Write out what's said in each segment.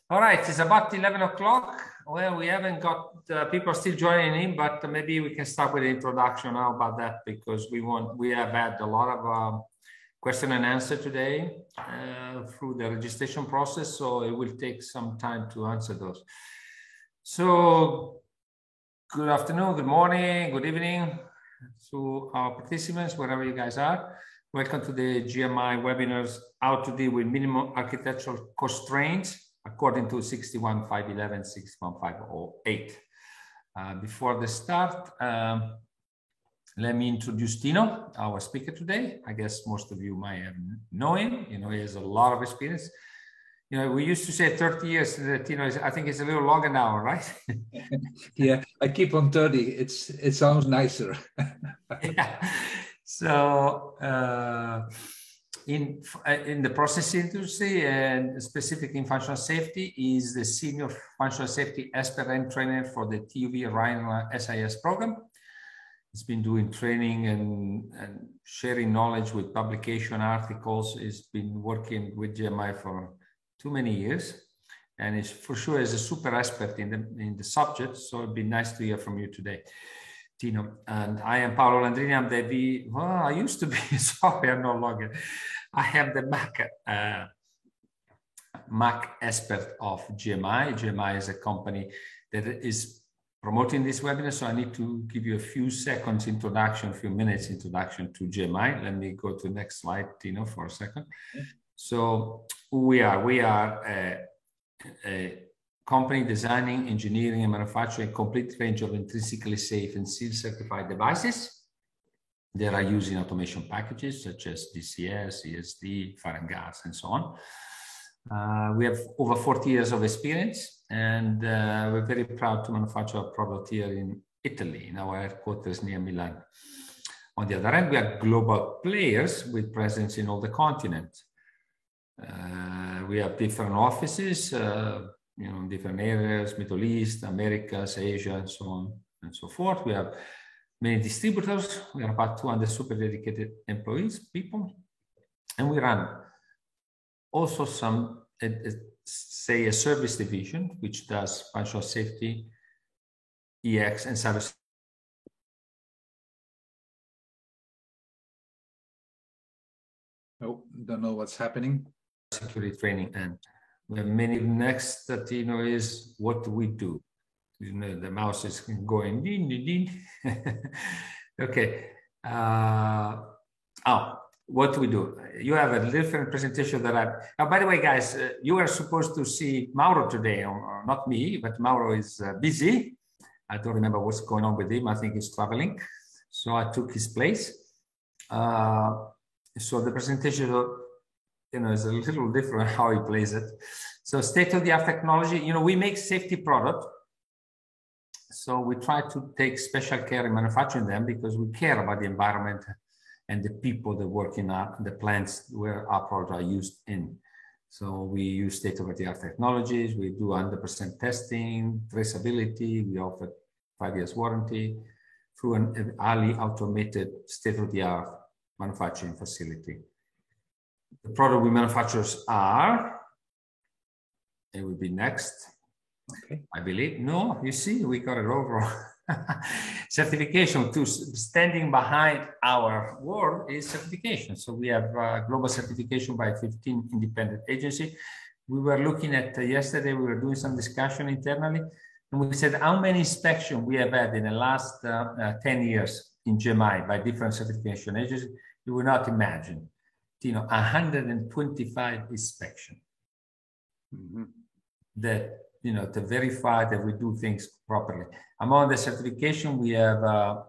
All right, it's about 11 o'clock. Well, we haven't got people still joining in, but maybe we can start with the introduction now about that because we have had a lot of question and answer today through the registration process, so it will take some time to answer those. So good afternoon, good morning, good evening to our participants, wherever you guys are. Welcome to the GMI webinars, how to deal with minimum architectural constraints according to 61511, 61508. Before the start, let me introduce Tino, our speaker today. I guess most of you might know him. You know, he has a lot of experience. You know, we used to say 30 years. Tino, I think it's a little longer now, right? Yeah, I keep on 30. It sounds nicer. Yeah. So in the process industry and specifically in functional safety, is the senior functional safety expert and trainer for the TÜV Rheinland SIS program. He's been doing training and sharing knowledge with publication articles. He's been working with GMI for too many years, and is for sure is a super expert in the subject. So it'd be nice to hear from you today, Tino. And I am Paolo Landrini. I'm the I used to be, sorry, I'm no longer. I am the Mac expert of GMI. GMI is a company that is promoting this webinar, so I need to give you a few seconds introduction, a few minutes introduction to GMI. Let me go to the next slide, Tino, for a second. So who we are? We are a company designing, engineering, and manufacturing a complete range of intrinsically safe and SIL certified devices that are used in automation packages such as DCS, ESD, fire and gas, and so on. We have over 40 years of experience, and we're very proud to manufacture a product here in Italy, in our headquarters near Milan. On the other hand, we are global players with presence in all the continents. We have different offices, you know, in different areas, Middle East, Americas, Asia, and so on and so forth. We have many distributors. We have about 200 super dedicated employees, people. And we run also some, say, a service division, which does functional safety, EX, and cyber. Oh, don't know what's happening. Security training, and the many next that you know is what do we do? You know, the mouse is going ding ding ding. Okay. What do we do? You have a different presentation that I. By the way, guys, you are supposed to see Mauro today, or not me, but Mauro is busy. I don't remember what's going on with him. I think he's traveling, so I took his place. So the presentation, you know, is a little different how he plays it. So state-of-the-art technology, you know, we make safety product. So we try to take special care in manufacturing them because we care about the environment and the people that work in the plants where our products are used in. So we use state-of-the-art technologies. We do 100% testing, traceability. We offer 5 years warranty through an highly automated state-of-the-art manufacturing facility. The product we manufacture are, it will be next. Okay. I believe, no, you see, we got it over. Certification, to standing behind our word is certification. So we have global certification by 15 independent agencies. We were looking at yesterday, we were doing some discussion internally, and we said how many inspections we have had in the last 10 years in GMI by different certification agencies. You will not imagine. You know, 125 inspection that, you know, to verify that we do things properly. Among the certification, we have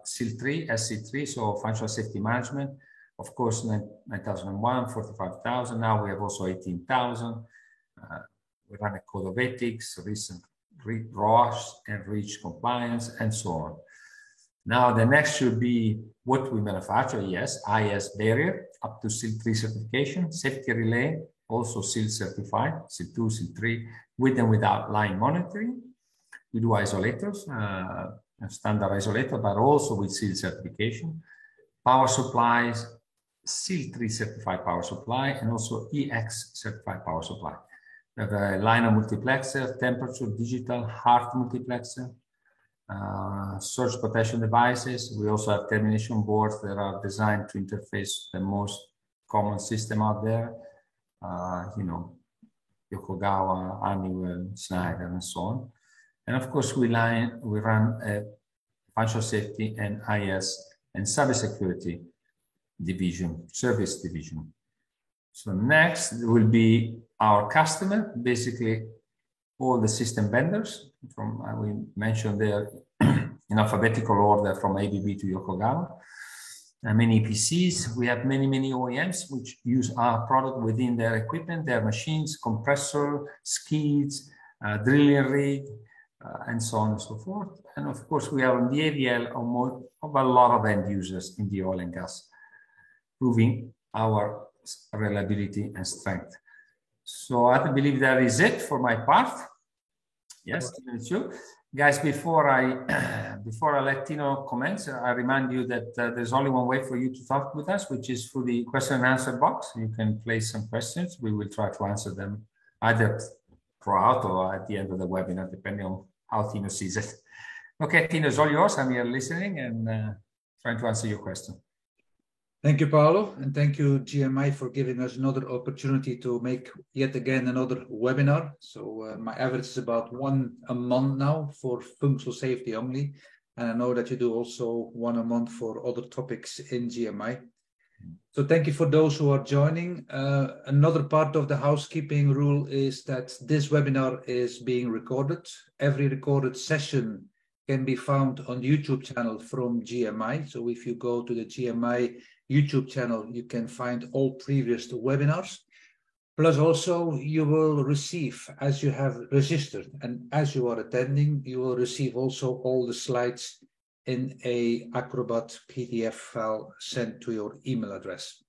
SIL 3, SC3, so functional safety management. Of course, 9001, 45,000. Now we have also 18,000. We run a code of ethics, recent ROS and REACH compliance, and so on. Now, the next should be what we manufacture. Yes, IS barrier up to SIL 3 certification, safety relay, also SIL certified, SIL 2, SIL 3, with and without line monitoring. We do isolators, standard isolator, but also with SIL certification. Power supplies, SIL 3 certified power supply, and also EX certified power supply. We have a liner multiplexer, temperature, digital, heart multiplexer, surge protection devices. We also have termination boards that are designed to interface the most common system out there, you know, Yokogawa, Honeywell, Schneider, and so on. And of course, we run a functional safety and IS and cybersecurity division, service division. So next will be our customer, basically all the system vendors from, we mentioned there in alphabetical order from ABB to Yokogawa. Many EPCs, we have many OEMs which use our product within their equipment, their machines, compressor, skids, drilling rig, and so on and so forth. And of course, we are on the AVL of a lot of end users in the oil and gas, proving our reliability and strength. So I believe that is it for my part. Yes, it's you. Guys, before I let Tino commence, I remind you that there's only one way for you to talk with us, which is through the question and answer box. You can place some questions. We will try to answer them either throughout or at the end of the webinar, depending on how Tino sees it. Okay, Tino, it's all yours. I'm here listening and trying to answer your question. Thank you, Paolo, and thank you, GMI, for giving us another opportunity to make yet again another webinar. So my average is about one a month now for functional safety only, and I know that you do also one a month for other topics in GMI. So thank you for those who are joining. Another part of the housekeeping rule is that this webinar is being recorded. Every recorded session can be found on the YouTube channel from GMI. So if you go to the GMI YouTube channel, you can find all previous webinars. Plus also you will receive, as you have registered and as you are attending, you will receive also all the slides in a Acrobat PDF file sent to your email address.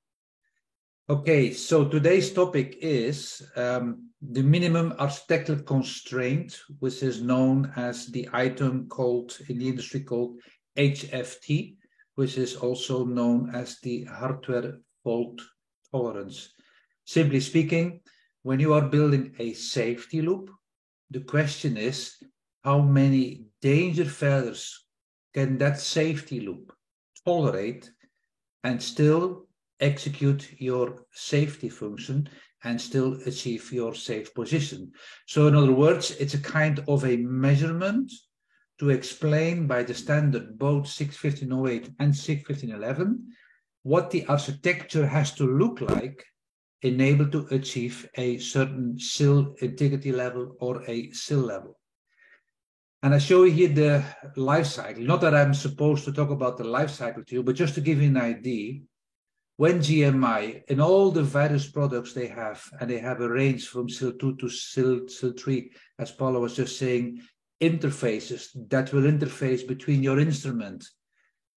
Okay, so today's topic is the minimum architectural constraint, which is known as the item called in the industry called HFT, which is also known as the hardware fault tolerance. Simply speaking, when you are building a safety loop, the question is how many danger failures can that safety loop tolerate and still execute your safety function and still achieve your safe position. So in other words, it's a kind of a measurement to explain by the standard both 61508 and 61511 what the architecture has to look like in able to achieve a certain SIL integrity level or a SIL level. And I show you here the life cycle. Not that I'm supposed to talk about the life cycle to you, but just to give you an idea, when GMI, in all the various products they have, and they have a range from SIL2 to SIL3, as Paolo was just saying, interfaces that will interface between your instrument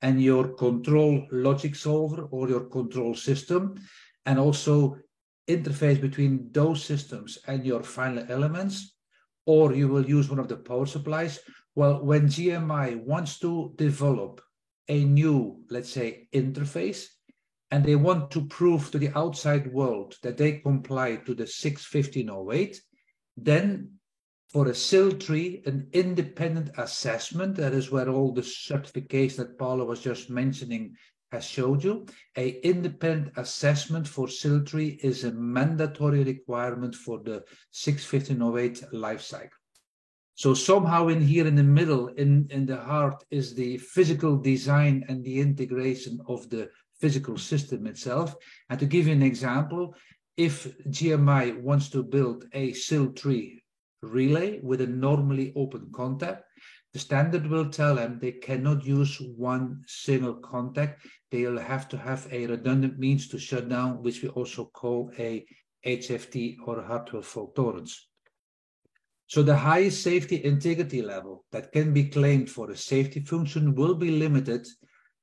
and your control logic solver or your control system, and also interface between those systems and your final elements, or you will use one of the power supplies. Well, when GMI wants to develop a new, let's say, interface, and they want to prove to the outside world that they comply to the 61508, then for a SIL3, an independent assessment, that is where all the certification that Paolo was just mentioning has showed you, an independent assessment for SIL3 is a mandatory requirement for the 61508 life cycle. So somehow in here in the middle, in the heart, is the physical design and the integration of the physical system itself. And to give you an example, if GMI wants to build a SIL3 relay with a normally open contact, the standard will tell them they cannot use one single contact. They'll have to have a redundant means to shut down, which we also call a HFT or hardware fault tolerance. So the highest safety integrity level that can be claimed for a safety function will be limited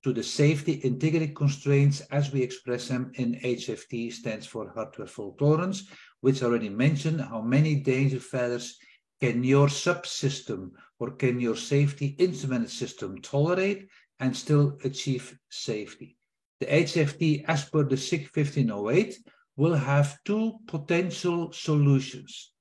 to the safety integrity constraints as we express them in HFT, stands for hardware fault tolerance, which I already mentioned. How many danger failures can your subsystem or can your safety instrument system tolerate and still achieve safety? The HFT, as per the 61508, will have two potential solutions.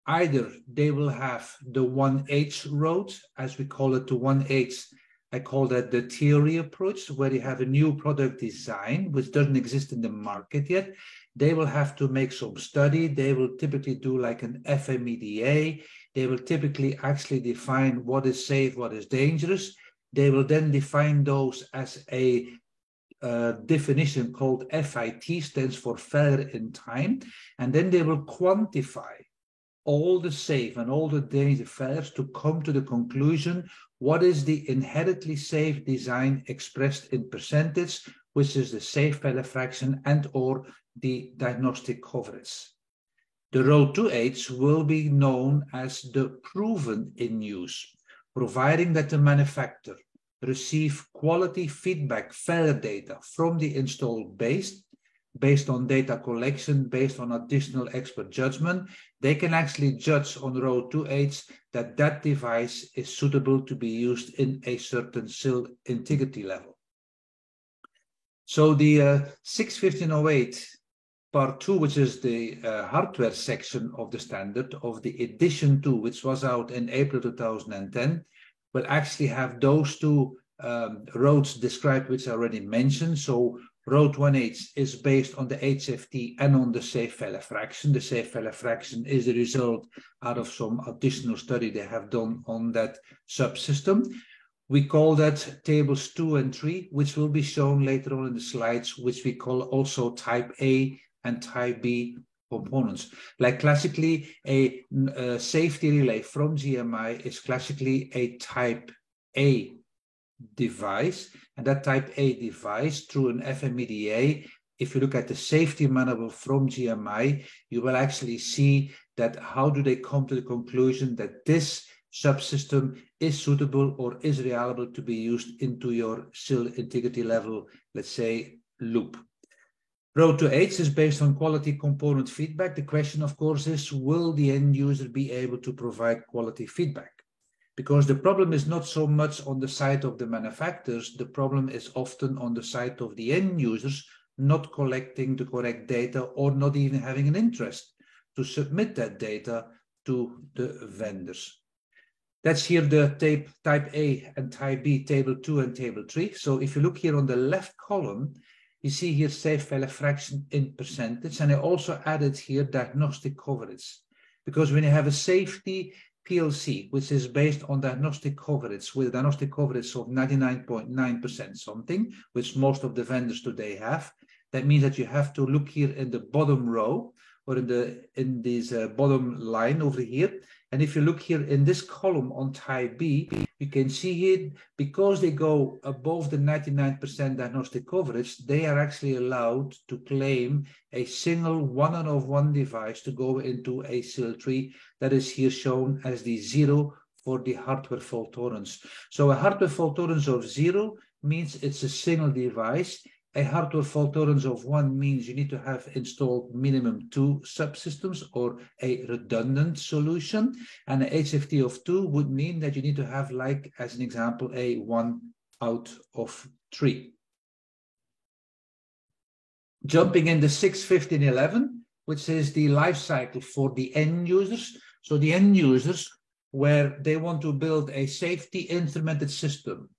either they will have the 1H road, as we call it, the 1H. I call that the theory approach, where you have a new product design, which doesn't exist in the market yet. They will have to make some study. They will typically do like an FMEDA. They will typically actually define what is safe, what is dangerous. They will then define those as a definition called FIT, stands for failure in time. And then they will quantify all the safe and all the danger failures to come to the conclusion, what is the inherently safe design expressed in percentage, which is the safe failure fraction and or the diagnostic coverage. The road to H will be known as the proven in use, providing that the manufacturer receive quality feedback failure data from the installed base, based on data collection, based on additional expert judgment. They can actually judge on road to H that that device is suitable to be used in a certain SIL integrity level. So the 61508 part 2, which is the hardware section of the standard of the edition 2, which was out in April 2010, will actually have those two roads described, which I already mentioned. So road 1H is based on the HFT and on the safe failure fraction. The safe failure fraction is the result out of some additional study they have done on that subsystem. We call that tables 2 and 3, which will be shown later on in the slides, which we call also type A and type B components. Like classically, a safety relay from GMI is classically a type A device, and that type A device through an FMEDA, if you look at the safety manual from GMI, you will actually see that how do they come to the conclusion that this subsystem is suitable or is reliable to be used into your SIL integrity level, let's say, loop. Road to H is based on quality component feedback. The question, of course, is will the end user be able to provide quality feedback? Because the problem is not so much on the side of the manufacturers, the problem is often on the side of the end users not collecting the correct data or not even having an interest to submit that data to the vendors. That's here the type A and type B, table 2 and table 3. So if you look here on the left column, you see here safe failure fraction in percentage, and I also added here diagnostic coverage. Because when you have a safety PLC, which is based on diagnostic coverage, with a diagnostic coverage of 99.9% something, which most of the vendors today have, that means that you have to look here in the bottom row, or in this bottom line over here. And if you look here in this column on type B, you can see here, because they go above the 99% diagnostic coverage, they are actually allowed to claim a single 1-of-1 device to go into a SIL tree that is here shown as the 0 for the hardware fault tolerance. So a hardware fault tolerance of 0 means it's a single device. A hardware fault tolerance of 1 means you need to have installed minimum 2 subsystems or a redundant solution. And an HFT of 2 would mean that you need to have, like, as an example, a 1 out of 3. Jumping in the 61511, which is the life cycle for the end users. So the end users, where they want to build a safety instrumented system,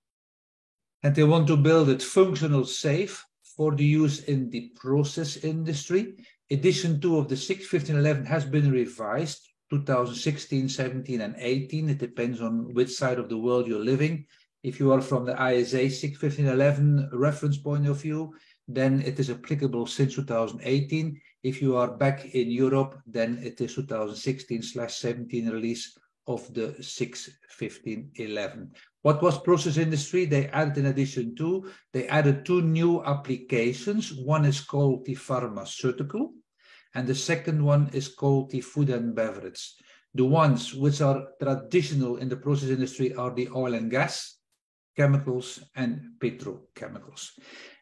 and they want to build it functional safe for the use in the process industry. Edition 2 of the 61511 has been revised 2016, 17, and 18. It depends on which side of the world you're living. If you are from the ISA 61511 reference point of view, then it is applicable since 2018. If you are back in Europe, then it is 2016/17 release of the 61511. What was process industry? They added in addition to, they added 2 new applications. One is called the pharmaceutical, and the second one is called the food and beverage. The ones which are traditional in the process industry are the oil and gas, chemicals, and petrochemicals.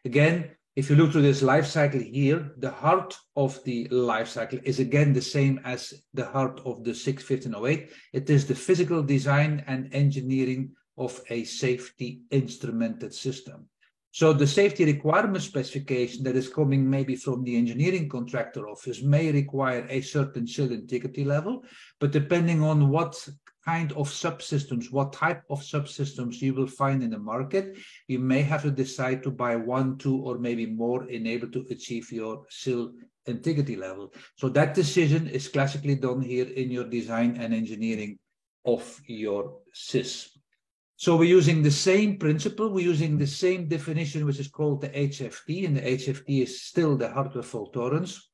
Again, if you look through this life cycle here, the heart of the life cycle is again the same as the heart of the 61508. It is the physical design and engineering of a safety instrumented system. So the safety requirement specification that is coming maybe from the engineering contractor office may require a certain SIL integrity level, but depending on what kind of subsystems, what type of subsystems you will find in the market, you may have to decide to buy 1, 2, or maybe more in able to achieve your SIL integrity level. So that decision is classically done here in your design and engineering of your SIS. So we're using the same principle, we're using the same definition, which is called the HFT, and the HFT is still the hardware fault tolerance.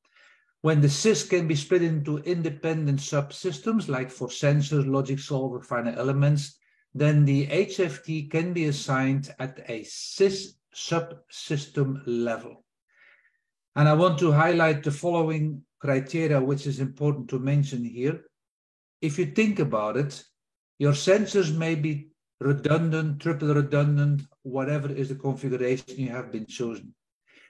When the SIS can be split into independent subsystems, like for sensors, logic solver, final elements, then the HFT can be assigned at a SIS subsystem level. And I want to highlight the following criteria, which is important to mention here. If you think about it, your sensors may be redundant, triple redundant, whatever is the configuration you have been chosen.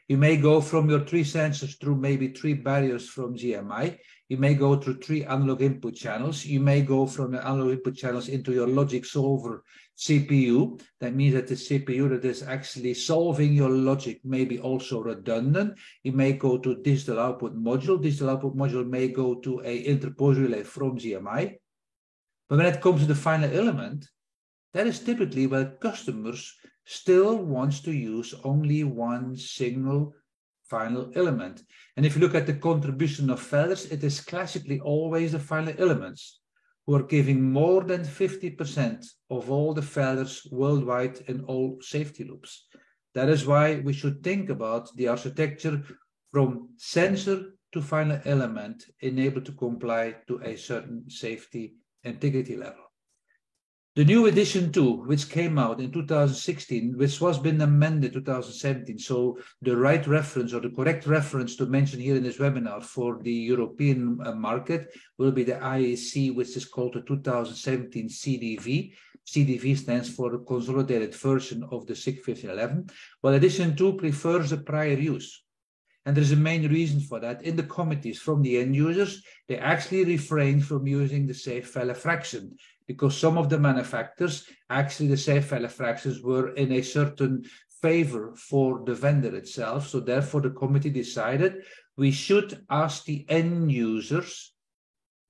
You may go from your 3 sensors through maybe 3 barriers from GMI. You may go through 3 analog input channels. You may go from the analog input channels into your logic solver CPU. That means that the CPU that is actually solving your logic may be also redundant. You may go to digital output module. Digital output module may go to a interposer relay from GMI. But when it comes to the final element, that is typically where customers still wants to use only one single final element. And if you look at the contribution of failures, it is classically always the final elements who are giving more than 50% of all the failures worldwide in all safety loops. That is why we should think about the architecture from sensor to final element enabled to comply to a certain safety integrity level. The new edition 2, which came out in 2016, which was been amended 2017, so the right reference or the correct reference to mention here in this webinar for the European market will be the IEC, which is called the 2017 CDV. CDV stands for the consolidated version of the SIG 1511. Well, edition 2 prefers the prior use. And there's a main reason for that. In the committees from the end users, they actually refrain from using the safe failure fraction, because some of the manufacturers, actually the safe failure fractions were in a certain favor for the vendor itself. So therefore the committee decided we should ask the end users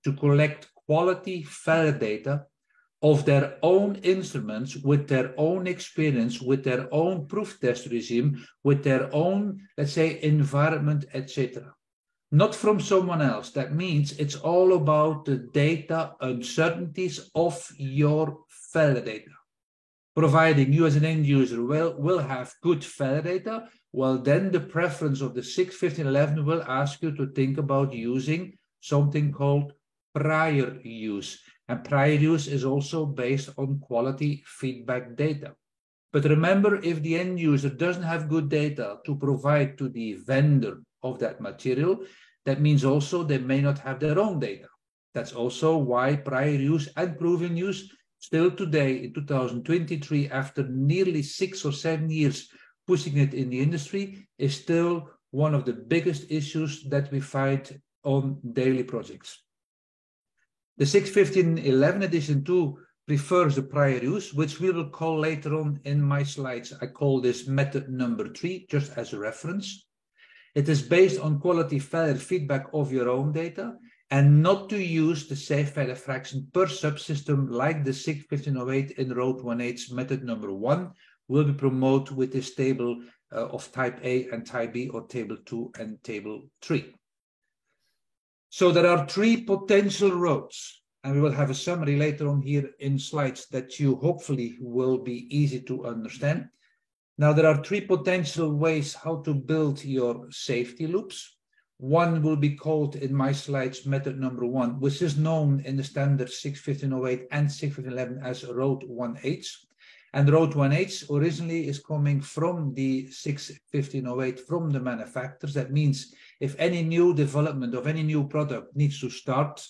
to collect quality failure data of their own instruments, with their own experience, with their own proof test regime, with their own, let's say, environment, etc. Not from someone else. That means it's all about the data uncertainties of your failure data. Providing you as an end user will have good failure data, well, then the preference of the SIG 1511 will ask you to think about using something called prior use. And prior use is also based on quality feedback data. But remember, if the end user doesn't have good data to provide to the vendor of that material, that means also they may not have their own data. That's also why prior use and proven use still today in 2023, after nearly 6 or 7 years pushing it in the industry, is still one of the biggest issues that we find on daily projects. The SIG 1511 edition 2 prefers the prior use, which we will call later on in my slides. I call this method number 3, just as a reference. It is based on quality failure feedback of your own data, and not to use the safe failure fraction per subsystem like the SIG 1508 in RoadOneH method number 1 will be promoted with this table of type A and type B, or table 2 and table 3. So there are 3 potential roads, and we will have a summary later on here in slides that you hopefully will be easy to understand. Now, there are 3 potential ways how to build your safety loops. One will be called in my slides method number 1, which is known in the standard SIG 1508 and SIG 1511 as RoadOneH. And RoadOneH originally is coming from the SIG 1508 from the manufacturers. That means if any new development of any new product needs to start,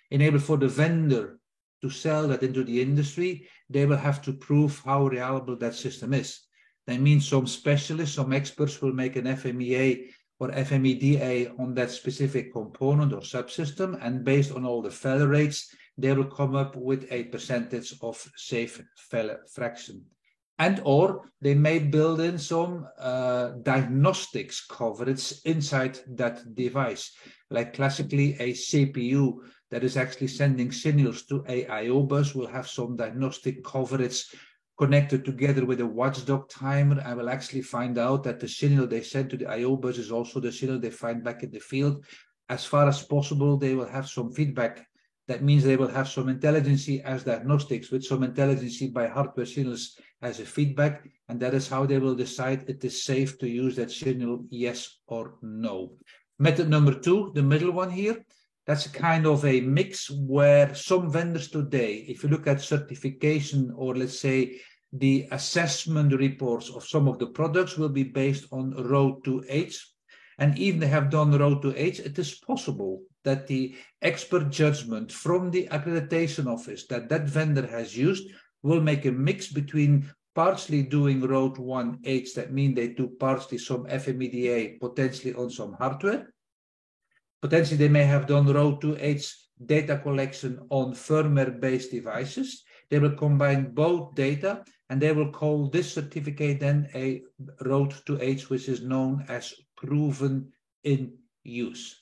enable for the vendor to sell that into the industry, they will have to prove how reliable that system is. That means some specialists, some experts will make an FMEA or FMEDA on that specific component or subsystem, and based on all the failure rates, they will come up with a percentage of safe failure fraction. And or they may build in some diagnostics coverage inside that device, like classically a CPU that is actually sending signals to a I/O bus will have some diagnostic coverage connected together with a watchdog timer, and will actually find out that the signal they send to the I/O bus is also the signal they find back in the field. As far as possible, they will have some feedback. That means they will have some intelligence as diagnostics with some intelligence by hardware signals as a feedback, and that is how they will decide it is safe to use that signal, yes or no. Method number 2, the middle one here, that's a kind of a mix where some vendors today, if you look at certification or let's say the assessment reports of some of the products will be based on Road to H. And even they have done Road to H, it is possible that the expert judgment from the accreditation office that vendor has used will make a mix between partially doing Road 1H, that means they do partially some FMEDA, potentially on some hardware. Potentially they may have done Road 2H data collection on firmware-based devices. They will combine both data and they will call this certificate then a Road 2H, which is known as proven in use.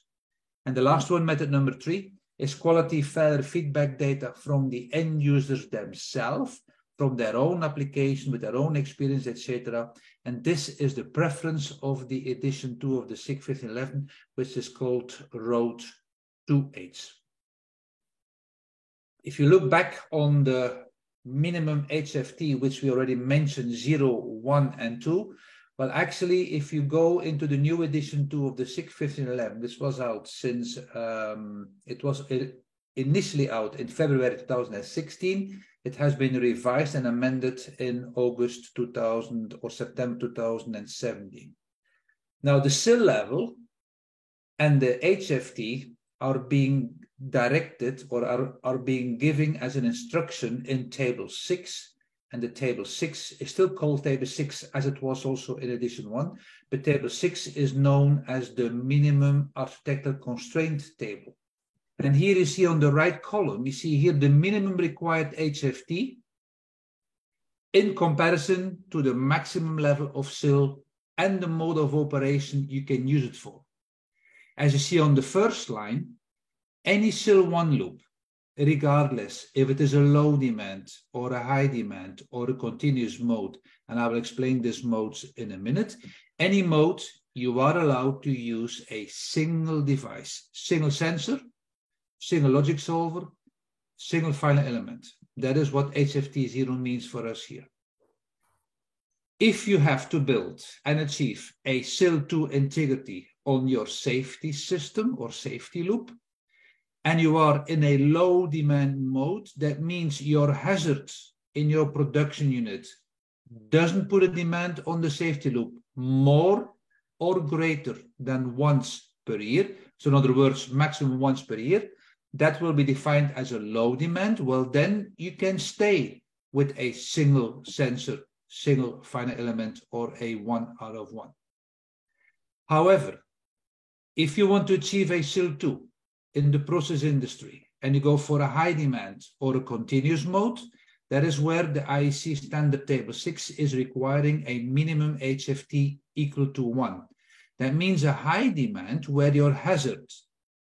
And the last one, method number 3, is quality failure feedback data from the end users themselves, from their own application, with their own experience, etc. And this is the preference of the edition 2 of the SIG 1511, which is called Road 2H. If you look back on the minimum HFT, which we already mentioned, 0, 1, and 2, well, actually, if you go into the new edition 2 of the SIG 1511, this was out since, it was initially out in February 2016. It has been revised and amended in August 2000 or September 2017. Now, the SIL level and the HFT are being directed or are being given as an instruction in Table 6. And the Table 6 is still called Table 6 as it was also in Edition 1, but Table 6 is known as the minimum architectural constraint table. And here you see on the right column, you see here the minimum required HFT in comparison to the maximum level of SIL and the mode of operation you can use it for. As you see on the first line, any SIL 1 loop, regardless if it is a low demand or a high demand or a continuous mode, and I will explain these modes in a minute, any mode you are allowed to use a single device, single sensor, single logic solver, single final element. That is what HFT 0 means for us here. If you have to build and achieve a SIL 2 integrity on your safety system or safety loop, and you are in a low demand mode, that means your hazard in your production unit doesn't put a demand on the safety loop more or greater than once per year. So in other words, maximum once per year, that will be defined as a low demand. Well, then you can stay with a single sensor, single final element, or a 1 out of 1. However, if you want to achieve a SIL 2 in the process industry and you go for a high demand or a continuous mode, that is where the IEC standard Table 6 is requiring a minimum HFT equal to 1. That means a high demand where your hazard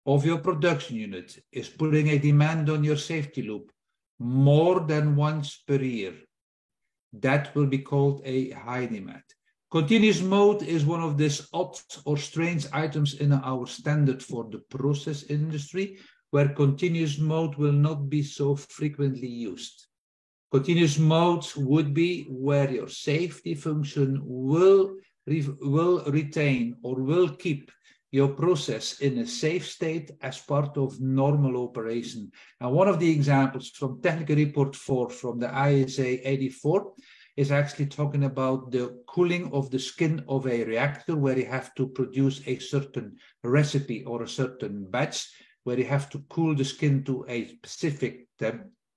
of your production unit is putting a demand on your safety loop more than once per year. That will be called a high demand. Continuous mode is one of these odd or strange items in our standard for the process industry, where continuous mode will not be so frequently used. Continuous mode would be where your safety function will retain or will keep your process in a safe state as part of normal operation. Now, one of the examples from Technical Report 4 from the ISA 84 is actually talking about the cooling of the skin of a reactor, where you have to produce a certain recipe or a certain batch, where you have to cool the skin to a specific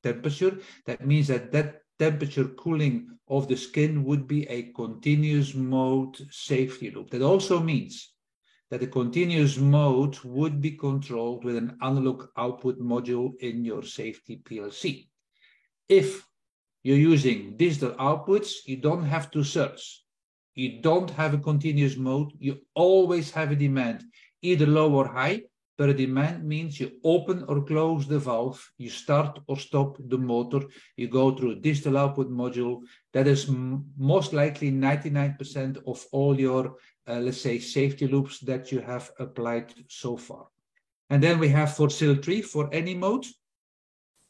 temperature. That means that temperature cooling of the skin would be a continuous mode safety loop. That also means that the continuous mode would be controlled with an analog output module in your safety PLC. If you're using digital outputs, you don't have to search. You don't have a continuous mode. You always have a demand, either low or high, but a demand means you open or close the valve, you start or stop the motor, you go through a digital output module. That is most likely 99% of all your, let's say, safety loops that you have applied so far. And then we have for SIL3, for any mode,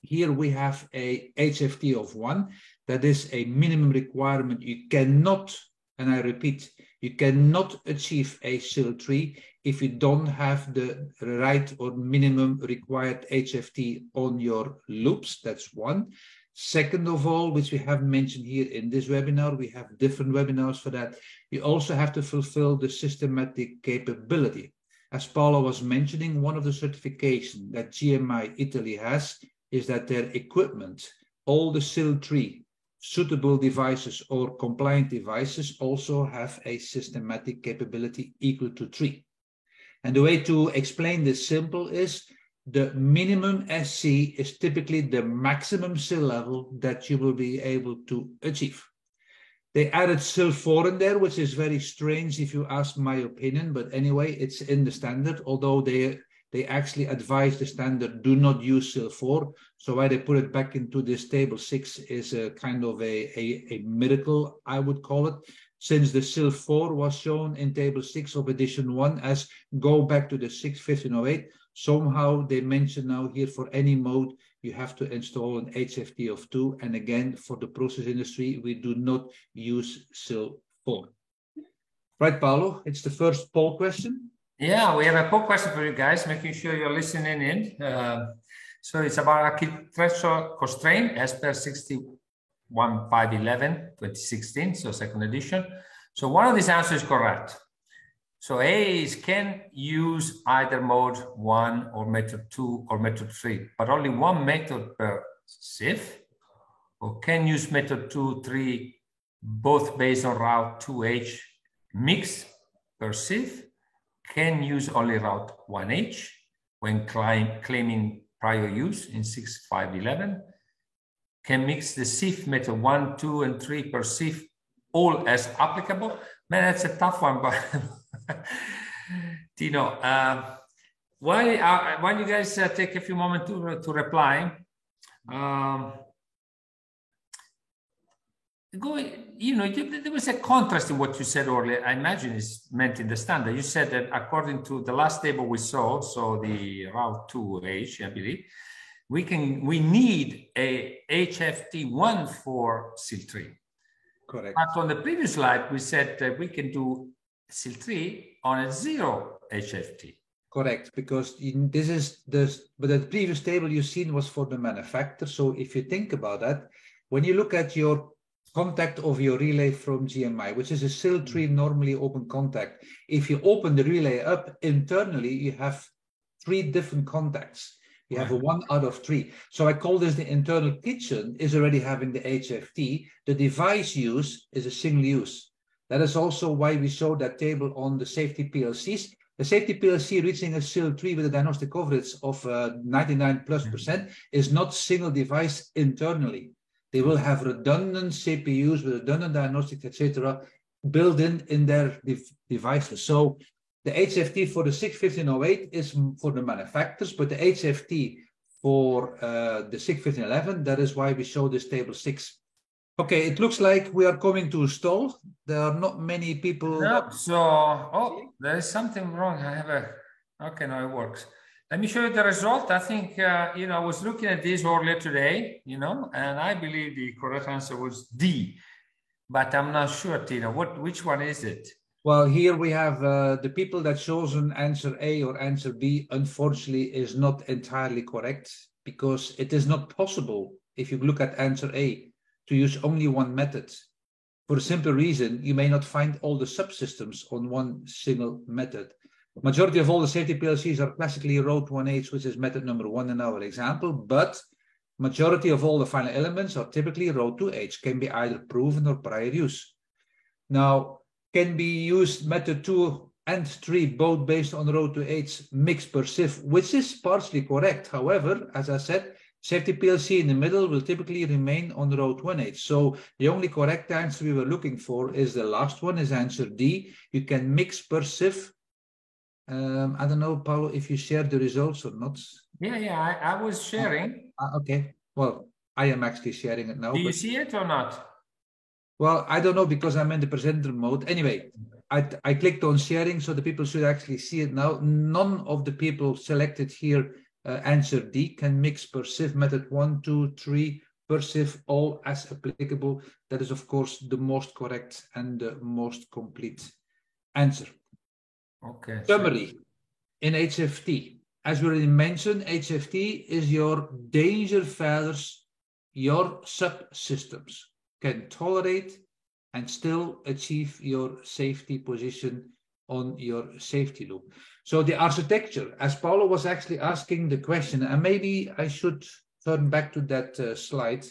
here we have a HFT of 1. That is a minimum requirement. You cannot, and I repeat, you cannot achieve a SIL3 if you don't have the right or minimum required HFT on your loops. That's one. Second of all, which we haven't mentioned here in this webinar, we have different webinars for that. You also have to fulfill the systematic capability. As Paolo was mentioning, one of the certifications that GMI Italy has is that their equipment, all the SIL3 suitable devices or compliant devices also have a systematic capability equal to 3. And the way to explain this simple is the minimum SC is typically the maximum SIL level that you will be able to achieve. They added SIL4 in there, which is very strange if you ask my opinion, but anyway, it's in the standard, although they actually advise the standard, do not use SIL4. So why they put it back into this table 6 is a kind of a miracle, I would call it, since the SIL4 was shown in table 6 of edition 1 as go back to the 61508. Somehow they mention now here for any mode, you have to install an HFT of 2. And again, for the process industry, we do not use SIL4. Right, Paolo, it's the first poll question. Yeah, we have a poll question for you guys, making sure you're listening in. So it's about architectural constraint as per 61511, 2016, so second edition. So one of these answers is correct. So A is can use either mode 1 or method 2 or method 3, but only one method per SIF, or can use method 2, 3, both based on route 2H mix per SIF, can use only route 1H when claiming prior use in 6511, can mix the SIF method 1, 2, and 3 per SIF all as applicable. Man, that's a tough one, but Tino, why you guys take a few moments to reply? There was a contrast in what you said earlier. I imagine it's meant in the standard. You said that according to the last table we saw, so the route 2H, I believe, we need a HFT1 for SIL3. Correct. But on the previous slide, we said that we can do SIL3 on a 0 HFT. Correct, because this is but the previous table you've seen was for the manufacturer. So if you think about that, when you look at your contact of your relay from GMI, which is a SIL3 normally open contact, if you open the relay up internally, you have 3 different contacts. You have a 1 out of 3. So I call this the internal kitchen is already having the HFT. The device +use is a single use. That is also why we showed that table on the safety PLCs. The safety PLC reaching a SIL3 with a diagnostic coverage of 99+% is not single device internally. They will have redundant CPUs with redundant diagnostics, etc., built in their devices. So the HFT for the 61508 is for the manufacturers, but the HFT for the 61511, that is why we show this table 6. Okay, it looks like we are coming to a stall. There are not many people. No, so, there is something wrong. Okay, now it works. Let me show you the result. I think, I was looking at this earlier today, and I believe the correct answer was D, but I'm not sure, Tino. Which one is it? Well, here we have the people that chosen answer A or answer B, unfortunately, is not entirely correct because it is not possible, if you look at answer A, to use only one method. For a simple reason, you may not find all the subsystems on one single method. Majority of all the safety PLCs are classically route 1H, which is method number 1 in our example, but majority of all the final elements are typically route 2H, can be either proven or prior use. Now, can be used method 2 and 3, both based on route 2H mix per SIF, which is partially correct. However, as I said, Safety PLC in the middle will typically remain on row 1H. So the only correct answer we were looking for is the last one, is answer D. You can mix per sieve. I don't know, Paulo, if you shared the results or not. Yeah, I was sharing. Okay, well, I am actually sharing it now. Do you see it or not? Well, I don't know because I'm in the presenter mode. Anyway, I clicked on sharing, so the people should actually see it now. None of the people selected here answer D, can mix per sieve method 1, 2, 3 per sieve, all as applicable. That is, of course, the most correct and the most complete answer. Okay. Summary in HFT. As we already mentioned, HFT is your danger failures, your subsystems can tolerate and still achieve your safety position on your safety loop. So the architecture, as Paulo was actually asking the question, and maybe I should turn back to that slide.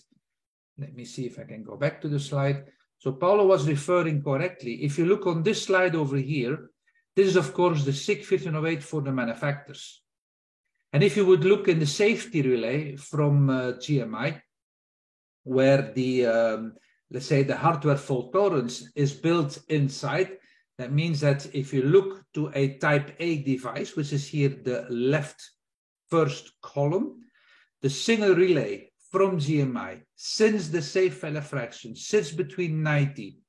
Let me see if I can go back to the slide. So Paulo was referring correctly. If you look on this slide over here, this is of course the SIG 1508 for the manufacturers. And if you would look in the safety relay from GMI, where the, let's say, the hardware fault tolerance is built inside, that means that if you look to a type A device, which is here the left first column, the single relay from GMI, since the safe failure fraction sits between 90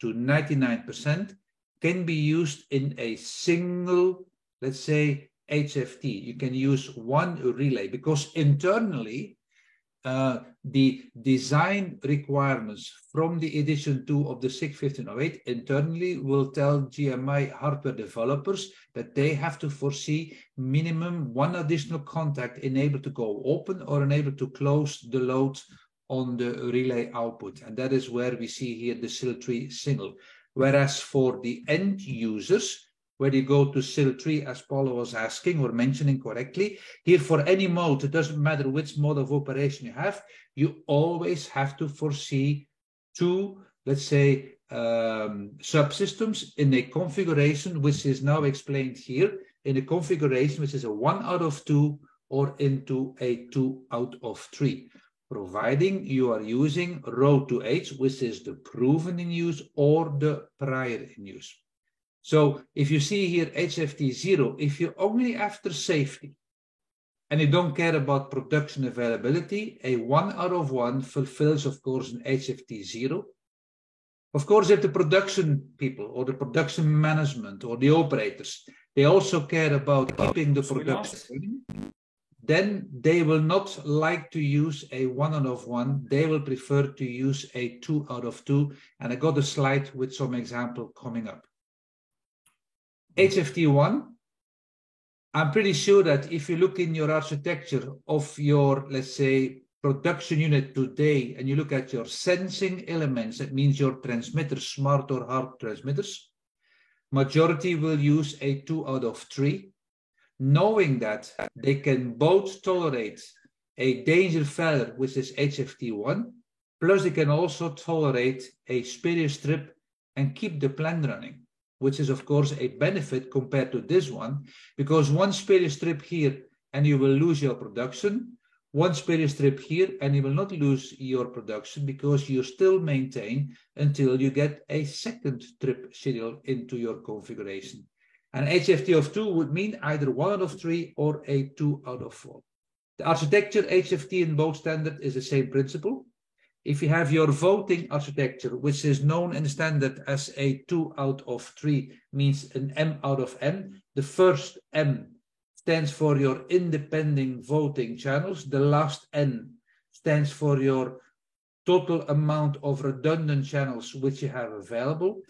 to 99%, can be used in a single, let's say, HFT. You can use one relay because internally, the design requirements from the edition 2 of the SIG 1508 internally will tell GMI hardware developers that they have to foresee minimum one additional contact enabled to go open or enabled to close the load on the relay output. And that is where we see here the SIL3 single. Whereas for the end users, where you go to SIL3, as Paulo was asking or mentioning correctly, here for any mode, it doesn't matter which mode of operation you have, you always have to foresee two, let's say, subsystems in a configuration which is now explained here, in a configuration which is a 1 out of 2 or into a 2 out of 3, providing you are using row 2H, which is the proven in use or the prior in use. So if you see here HFT 0, if you're only after safety and you don't care about production availability, a 1 out of 1 fulfills, of course, an HFT 0. Of course, if the production people or the production management or the operators, they also care about keeping the production running, then they will not like to use a 1 out of 1. They will prefer to use a 2 out of 2. And I got a slide with some example coming up. HFT1, I'm pretty sure that if you look in your architecture of your, let's say, production unit today, and you look at your sensing elements, that means your transmitters, smart or hard transmitters, majority will use a 2 out of 3, knowing that they can both tolerate a danger failure, which is HFT1, plus they can also tolerate a spurious trip and keep the plant running, which is, of course, a benefit compared to this one, because one spurious trip here and you will lose your production, one spurious trip here and you will not lose your production because you still maintain until you get a second trip schedule into your configuration. And HFT of 2 would mean either 1 out of 3 or a 2 out of 4. The architecture HFT in both standard is the same principle. If you have your voting architecture, which is known in the standard as a 2 out of 3, means an M out of N. The first M stands for your independent voting channels. The last N stands for your total amount of redundant channels which you have available.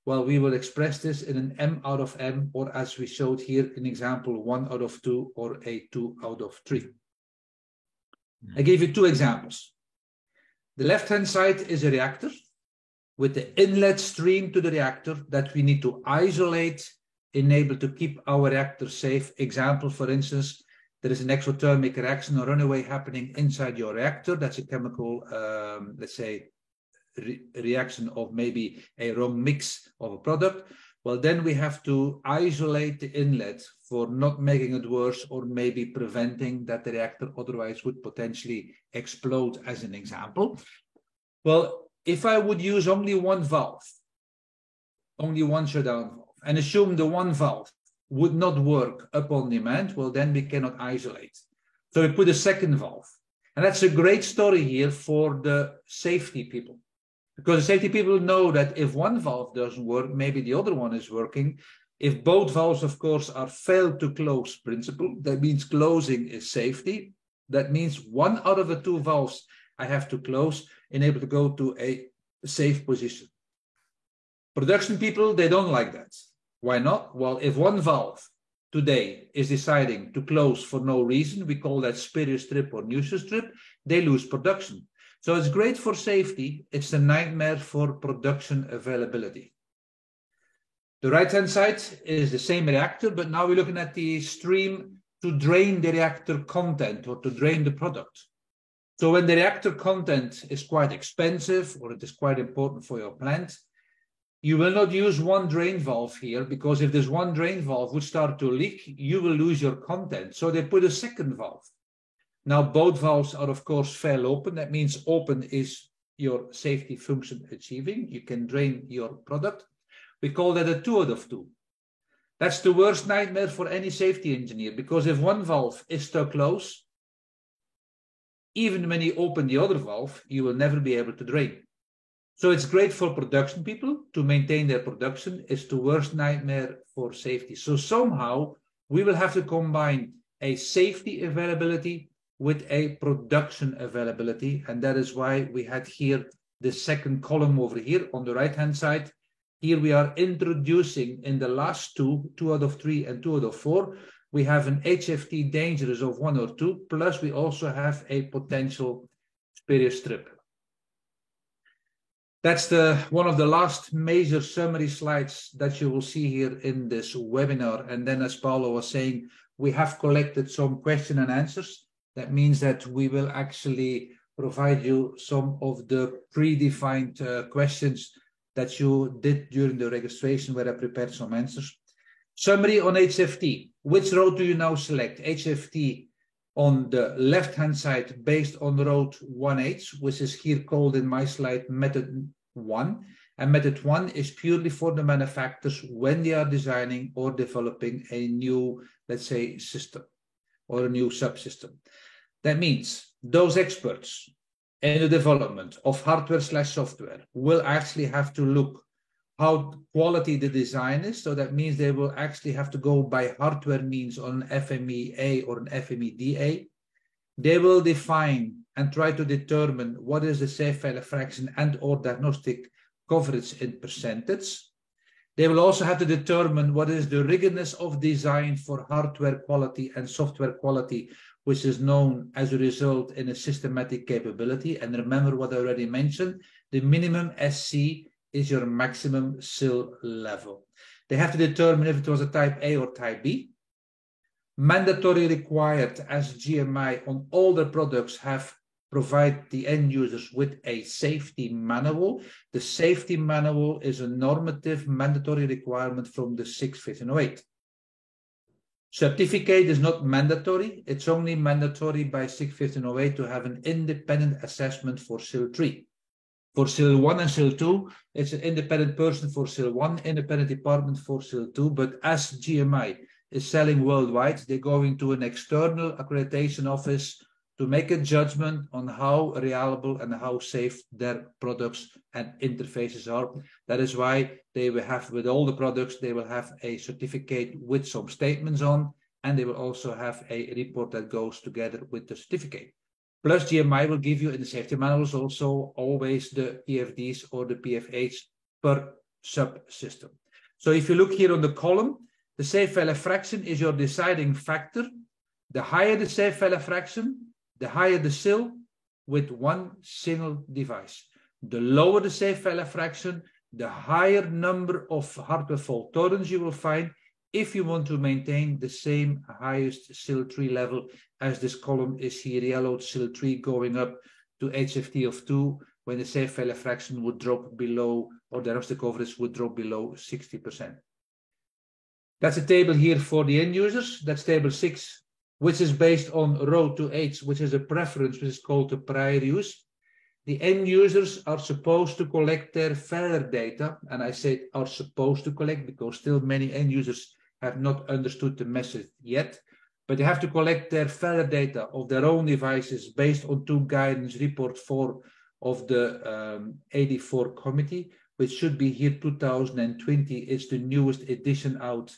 Well, we will express this in an M out of M, or as we showed here in example, 1 out of 2 or a 2 out of 3. I gave you 2 examples. The left-hand side is a reactor with the inlet stream to the reactor that we need to isolate, enable to keep our reactor safe. Example, for instance, there is an exothermic reaction or runaway happening inside your reactor. That's a chemical, let's say, reaction of maybe a wrong mix of a product. Well, then we have to isolate the inlet for not making it worse or maybe preventing that the reactor otherwise would potentially explode, as an example. Well, if I would use only one valve, only one shutdown valve, and assume the one valve would not work upon demand, well, then we cannot isolate. So we put a second valve. And that's a great story here for the safety people. Because the safety people know that if one valve doesn't work, maybe the other one is working. If both valves, of course, are failed to close principle, that means closing is safety. That means one out of the two valves I have to close and able to go to a safe position. Production people, they don't like that. Why not? Well, if one valve today is deciding to close for no reason, we call that spurious trip or nuisance trip, they lose production. So it's great for safety, it's a nightmare for production availability. The right-hand side is the same reactor, but now we're looking at the stream to drain the reactor content or to drain the product. So when the reactor content is quite expensive or it is quite important for your plant, you will not use one drain valve here, because if this one drain valve would start to leak, you will lose your content. So they put a second valve. Now both valves are of course fail open. That means open is your safety function achieving. You can drain your product. We call that a 2 out of 2. That's the worst nightmare for any safety engineer, because if one valve is stuck close, even when you open the other valve, you will never be able to drain. So it's great for production people to maintain their production. It's the worst nightmare for safety. So somehow we will have to combine a safety availability with a production availability. And that is why we had here the second column over here on the right-hand side. Here we are introducing in the last 2 out of 3 and 2 out of 4, we have an HFT dangerous of 1 or 2, plus we also have a potential spurious trip. That's one of the last major summary slides that you will see here in this webinar. And then, as Paolo was saying, we have collected some question and answers. That means that we will actually provide you some of the predefined questions that you did during the registration, where I prepared some answers. Summary on HFT. Which road do you now select? HFT on the left-hand side based on road 1H, which is here called in my slide method 1. And method 1 is purely for the manufacturers when they are designing or developing a new, let's say, system or a new subsystem. That means those experts in the development of hardware/software will actually have to look how quality the design is. So that means they will actually have to go by hardware means on an FMEA or an FMEDA. They will define and try to determine what is the safe failure fraction and or diagnostic coverage in percentage. They will also have to determine what is the rigorousness of design for hardware quality and software quality, which is known as a result in a systematic capability. And remember what I already mentioned, the minimum SC is your maximum SIL level. They have to determine if it was a type A or type B. Mandatory required as GMI on all the products have provide the end users with a safety manual. The safety manual is a normative mandatory requirement from the 61508. Certificate is not mandatory. It's only mandatory by 61508 to have an independent assessment for SIL 3. For SIL 1 and SIL 2, it's an independent person for SIL 1, independent department for SIL 2. But as GMI is selling worldwide, they're going to an external accreditation office to make a judgment on how reliable and how safe their products and interfaces are. That is why they will have, with all the products, they will have a certificate with some statements on, and they will also have a report that goes together with the certificate. Plus, GMI will give you in the safety manuals also always the PFDs or the PFH per subsystem. So if you look here on the column, the safe failure fraction is your deciding factor. The higher the safe failure fraction, the higher the SIL with one single device. The lower the safe failure fraction, the higher number of hardware fault tolerance you will find if you want to maintain the same highest SIL 3 level, as this column is here yellowed, SIL 3 going up to HFT of 2, when the safe failure fraction would drop below, or the diagnostic coverage would drop below 60%. That's a table here for the end users. That's table 6, which is based on row 2H, which is a preference, which is called the prior use. The end users are supposed to collect their failure data, and I say are supposed to collect because still many end users have not understood the message yet, but they have to collect their failure data of their own devices based on 2 guidance report 4 of the 84 committee, which should be here 2020. It's the newest edition out.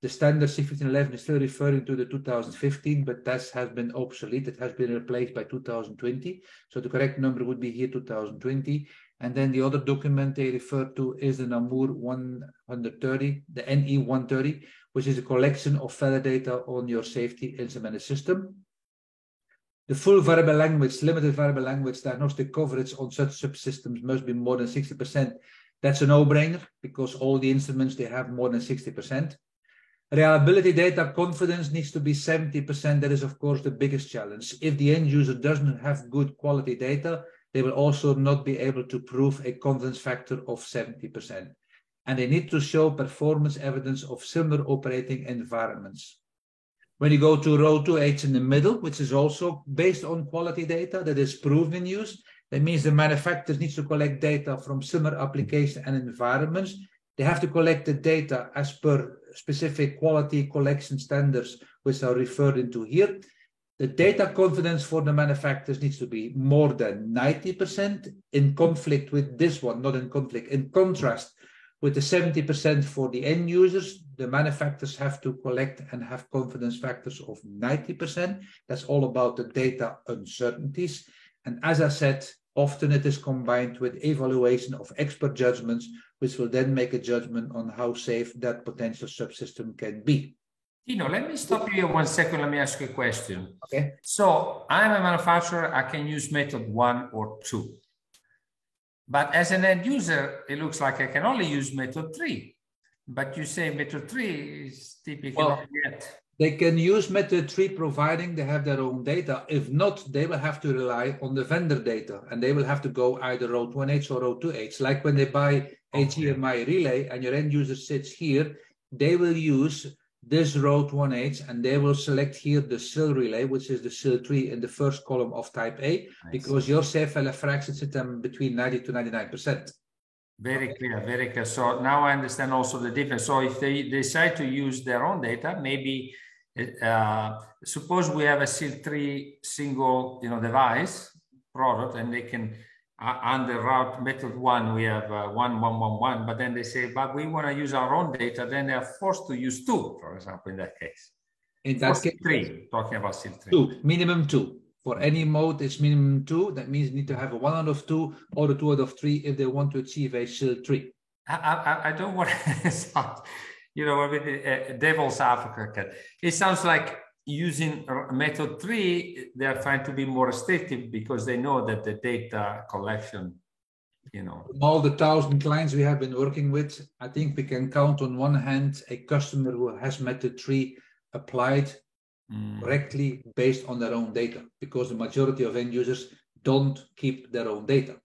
The standard C1511 is still referring to the 2015, but that has been obsolete. It has been replaced by 2020. So the correct number would be here 2020. And then the other document they refer to is the NAMUR 130, the NE 130, which is a collection of failure data on your safety instrumented system. The full variable language, limited variable language diagnostic coverage on such subsystems must be more than 60%. That's a no-brainer because all the instruments, they have more than 60%. Reliability data confidence needs to be 70%. That is, of course, the biggest challenge. If the end user doesn't have good quality data, they will also not be able to prove a confidence factor of 70%. And they need to show performance evidence of similar operating environments. When you go to row 2H in the middle, which is also based on quality data that is proven in use, that means the manufacturers need to collect data from similar applications and environments. They have to collect the data as per specific quality collection standards, which are referred into here. The data confidence for the manufacturers needs to be more than 90% in conflict with this one, not in conflict. In contrast with the 70% for the end users, the manufacturers have to collect and have confidence factors of 90%. That's all about the data uncertainties. And as I said, often it is combined with evaluation of expert judgments, which will then make a judgment on how safe that potential subsystem can be. Tino, let me stop you 1 second. Let me ask you a question. Okay. So I'm a manufacturer. I can use method 1 or 2. But as an end user, it looks like I can only use method 3. But you say method 3 is typically not yet. They can use method 3 providing they have their own data. If not, they will have to rely on the vendor data, and they will have to go either row 1H or row 2H. Like when they buy a GMI relay and your end user sits here, they will use this row 1H and they will select here the SIL relay, which is the SIL 3 in the first column of type A, because your safe failure fraction sits them between 90 to 99%. Very clear, very clear. So now I understand also the difference. So if they decide to use their own data, maybe suppose we have a SIL 3 single device product, and they can under route method 1 we have 1111, but then they say, but we want to use our own data, then they are forced to use 2, for example, in that case. In that case, 3, talking about SIL 3. 2, minimum 2. For any mode, it's minimum 2. That means you need to have a 1 out of 2 or a 2 out of 3 if they want to achieve a SIL 3. I don't want to sound, devil's advocate. It sounds like using method 3, they are trying to be more restrictive because they know that the data collection, All the 1,000 clients we have been working with, I think we can count on one hand a customer who has method 3 applied correctly based on their own data, because the majority of end users don't keep their own data.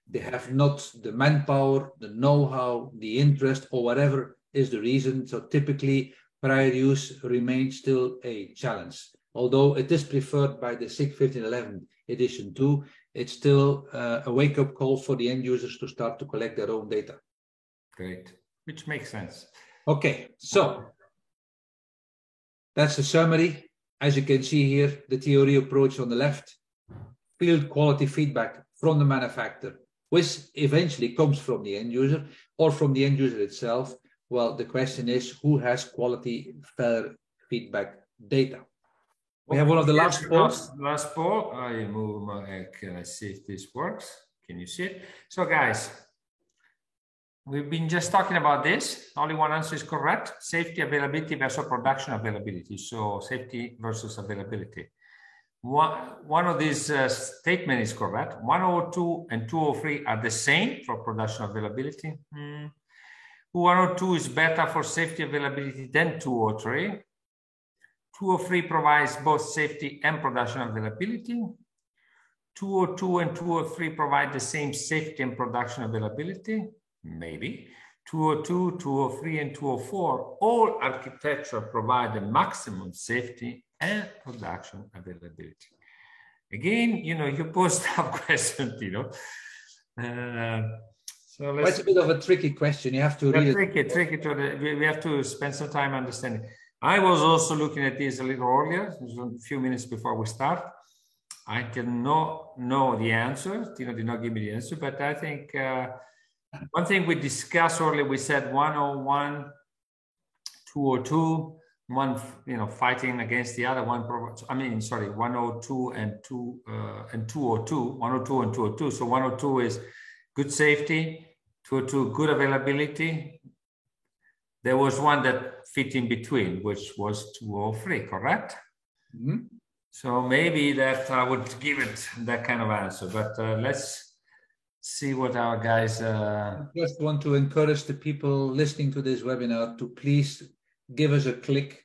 They have not the manpower, the know-how, the interest, or whatever is the reason. So typically prior use remains still a challenge. Although it is preferred by the SIG 1511 edition 2, it's still a wake-up call for the end users to start to collect their own data. Great, which makes sense. Okay, so that's the summary. As you can see here, the theory approach on the left, field quality feedback from the manufacturer, which eventually comes from the end user or from the end user itself. Well, the question is, who has quality fair feedback data? We have one of the last polls. Last poll. I move my, can I see if this works? Can you see it? So guys, we've been just talking about this. Only one answer is correct. Safety availability versus production availability. So safety versus availability. One of these statements is correct. 102 and 203 are the same for production availability. 102 is better for safety availability than 203. 203 provides both safety and production availability. 202 and 203 provide the same safety and production availability. Maybe. 202, 203, and 204, all architecture provide the maximum safety and production availability. Again, you post up questions, So it's a bit of a tricky question. You have to read it. Tricky. We have to spend some time understanding. I was also looking at this a little earlier, a few minutes before we start. I cannot know the answer. Tino did not give me the answer, but I think one thing we discussed earlier, we said 101, 202, one fighting against the other one. 102 and 202, 102 and 202. So 102 is good safety, 202 good availability. There was one that fit in between, which was 203, correct? Mm-hmm. So maybe that I would give it that kind of answer, but let's see what our guys... I just want to encourage the people listening to this webinar to please give us a click.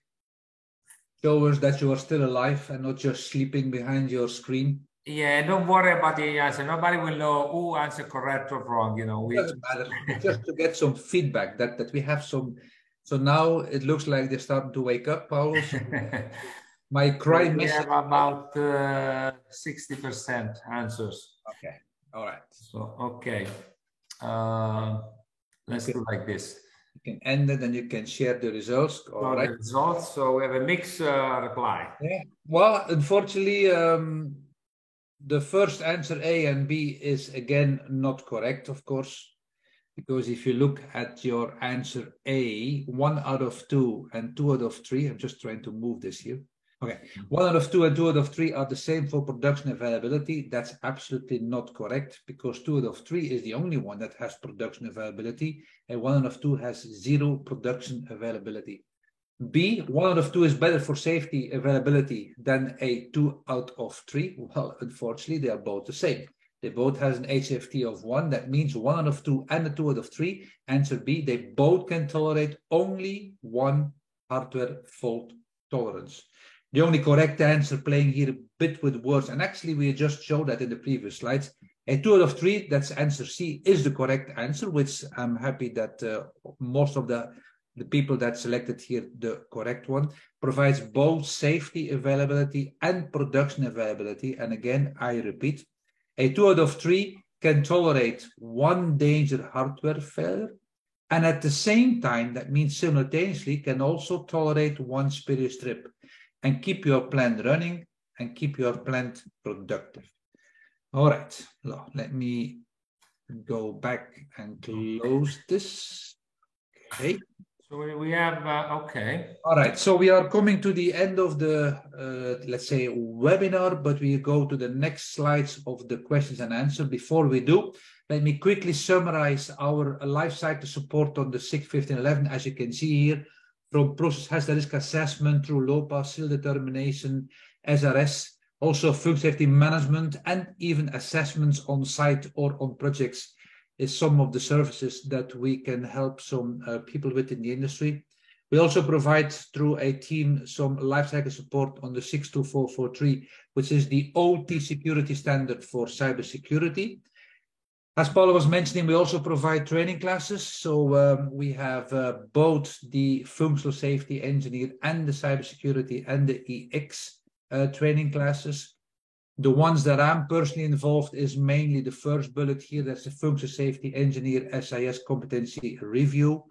Show us that you are still alive and not just sleeping behind your screen. Yeah, don't worry about the answer. Nobody will know who answered correct or wrong. It doesn't matter. Just to get some feedback that we have some. So now it looks like they're starting to wake up, Paolo. My cry message. We have about 60% answers. Okay. All right. So, okay. Let's do like this. You can end it and you can share the results. All right. The results. So we have a mixed reply. Yeah. Well, unfortunately, the first answer A and B is again not correct, of course, because if you look at your answer A, 1 out of 2 and 2 out of 3, I'm just trying to move this here. Okay, 1 out of 2 and 2 out of 3 are the same for production availability. That's absolutely not correct, because 2 out of 3 is the only one that has production availability, and 1 out of 2 has 0 production availability. B, 1 out of 2 is better for safety availability than a 2 out of 3. Well, unfortunately, they are both the same. They both has an HFT of 1. That means 1 out of 2 and a 2 out of 3. Answer B, they both can tolerate only 1 hardware fault tolerance. The only correct answer, playing here a bit with words, and actually we just showed that in the previous slides, a 2 out of 3, that's answer C, is the correct answer, which I'm happy that most of the people that selected here the correct one, provides both safety availability and production availability. And again, I repeat, a 2 out of 3 can tolerate 1 danger hardware failure, and at the same time, that means simultaneously can also tolerate 1 spurious trip and keep your plant running and keep your plant productive. All right, let me go back and close this. Okay. So we have, okay. All right, so we are coming to the end of the, let's say, webinar, but we go to the next slides of the questions and answers. Before we do, let me quickly summarize our life cycle support on the 61511. As you can see here, from process hazard risk assessment through low pass seal determination, SRS, also functional safety management, and even assessments on site or on projects is some of the services that we can help some people within the industry. We also provide through a team some lifecycle support on the 62443, which is the OT security standard for cybersecurity. As Paolo was mentioning, we also provide training classes. So we have both the functional safety engineer and the cybersecurity and the EX training classes. The ones that I'm personally involved is mainly the first bullet here. That's the functional safety engineer SIS competency review.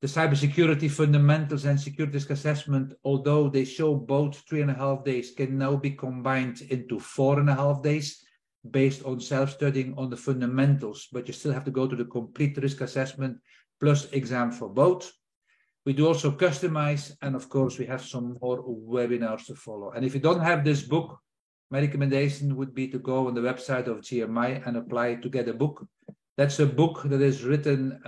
The cybersecurity fundamentals and security risk assessment, although they show both 3.5 days, can now be combined into 4.5 days based on self-studying on the fundamentals, but you still have to go to the complete risk assessment plus exam for both. We do also customize, and of course we have some more webinars to follow. And if you don't have this book, my recommendation would be to go on the website of GMI and apply to get a book. That's a book that is written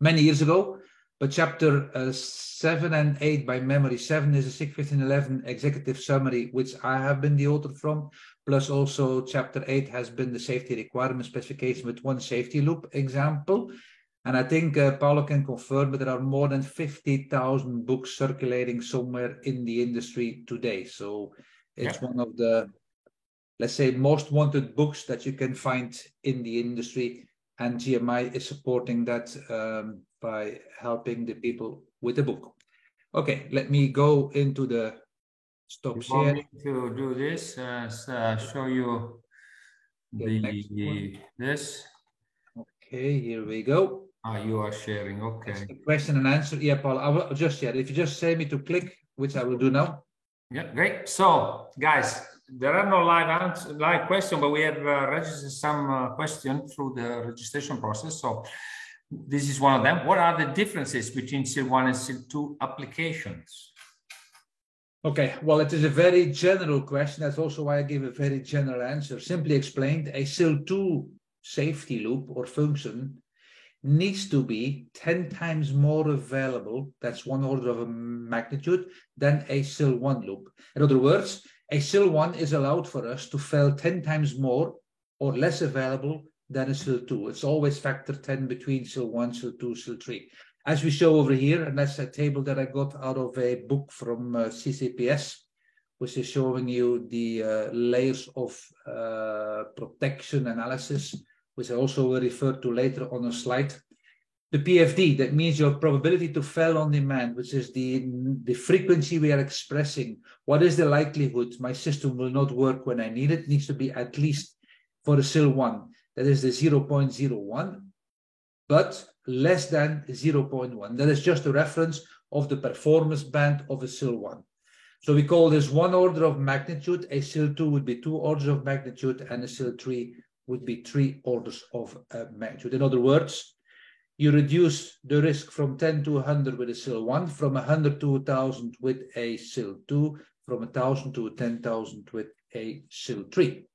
many years ago, but chapter 7 and 8 by memory. 7 is a 61511 executive summary, which I have been the author from, plus also chapter 8 has been the safety requirement specification with 1 safety loop example. And I think Paolo can confirm that there are more than 50,000 books circulating somewhere in the industry today. So it's one of the, let's say, most wanted books that you can find in the industry. and GMI is supporting that by helping the people with the book. Okay, let me go into the stop share. You want me to do this, show you this? Okay, here we go. You are sharing, okay. That's the question and answer. Yeah, Paul, I will just share. If you just say me to click, which I will do now. Yeah, great. So, guys, there are no live questions, but we have registered some questions through the registration process. So this is one of them. What are the differences between SIL 1 and SIL 2 applications? Okay, well, it is a very general question. That's also why I give a very general answer. Simply explained, a SIL 2 safety loop or function needs to be 10 times more available, that's one order of magnitude, than a SIL 1 loop. In other words, a SIL 1 is allowed for us to fail 10 times more or less available than a SIL 2. It's always factor 10 between SIL 1, SIL 2, SIL 3. As we show over here, and that's a table that I got out of a book from CCPS, which is showing you the layers of protection analysis, which I also will refer to later on a slide. The PFD, that means your probability to fail on demand, which is the frequency we are expressing. What is the likelihood my system will not work when I need it? Needs to be at least for a SIL 1. That is the 0.01, but less than 0.1. That is just a reference of the performance band of a SIL 1. So we call this one order of magnitude. A SIL 2 would be 2 orders of magnitude, and a SIL 3 would be 3 orders of magnitude. In other words, you reduce the risk from 10 to 100 with a SIL 1, from 100 to 1,000 with a SIL 2, from 1,000 to 10,000 with a SIL 3.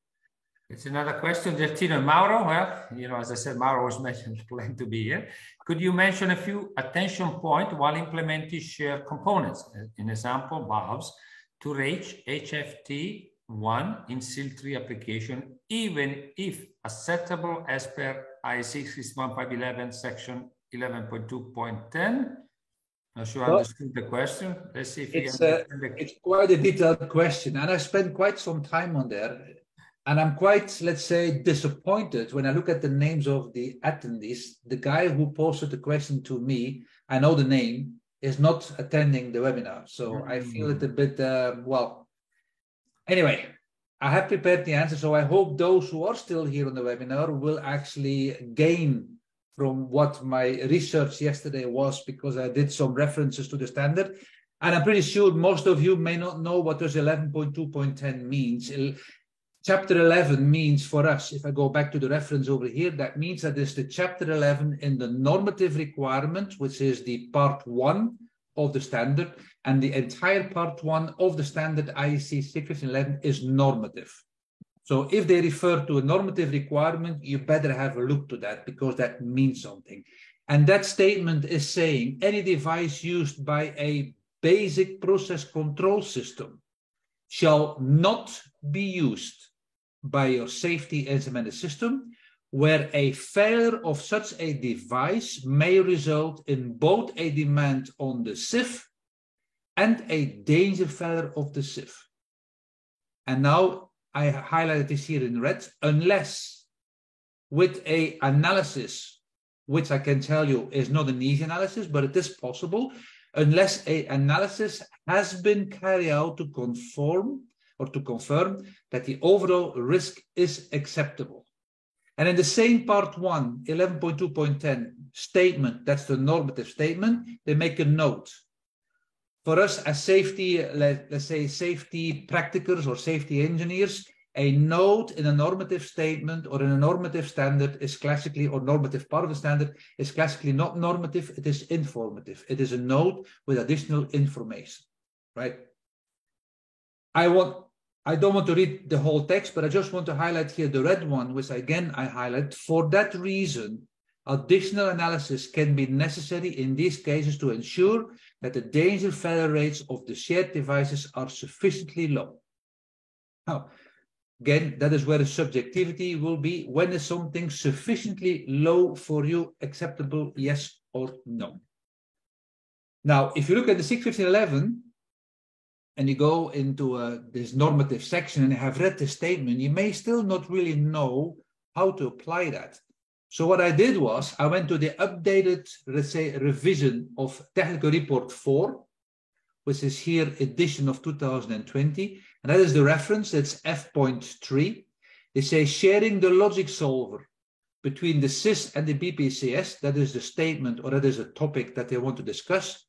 It's another question, Gertino and Mauro. Well, you know, as I said, Mauro was mentioned, planned to be here. Could you mention a few attention points while implementing shared components? In example, valves to reach HFT1 in SIL 3 application, even if acceptable as per IEC 61511 section 11.2.10. Not sure I understood the question. Let's see if it's quite a detailed question, and I spent quite some time on there. And I'm quite, let's say, disappointed when I look at the names of the attendees. The guy who posted the question to me, I know the name, is not attending the webinar. So I feel it a bit, well, anyway, I have prepared the answer. So I hope those who are still here on the webinar will actually gain from what my research yesterday was, because I did some references to the standard. And I'm pretty sure most of you may not know what this 11.2.10 means. Chapter 11 means for us, if I go back to the reference over here, that means that is the chapter 11 in the normative requirement, which is the part 1 of the standard, and the entire part 1 of the standard IEC 61511 is normative. So if they refer to a normative requirement, you better have a look to that, because that means something. And that statement is saying any device used by a basic process control system shall not be used by your safety instrumented system where a failure of such a device may result in both a demand on the SIF and a danger failure of the SIF. And now I highlighted this here in red, unless with a analysis, which I can tell you is not an easy analysis, but it is possible, unless a analysis has been carried out to conform or to confirm that the overall risk is acceptable. And in the same part 1, 11.2.10 statement, that's the normative statement, they make a note. For us as safety, let's say safety practitioners or safety engineers, a note in a normative statement or in a normative standard is classically, or normative part of the standard, is classically not normative, it is informative. It is a note with additional information, right? I don't want to read the whole text, but I just want to highlight here the red one, which again I highlight. For that reason, additional analysis can be necessary in these cases to ensure that the danger failure rates of the shared devices are sufficiently low. Now, again, that is where the subjectivity will be. When is something sufficiently low for you acceptable, yes or no? Now, if you look at the 61511, and you go into this normative section and have read the statement, you may still not really know how to apply that. So what I did was I went to the updated, let's say, revision of Technical Report 4, which is here edition of 2020. And that is the reference, it's F.3. They say sharing the logic solver between the SIS and the BPCS. That is the statement, or that is a topic that they want to discuss.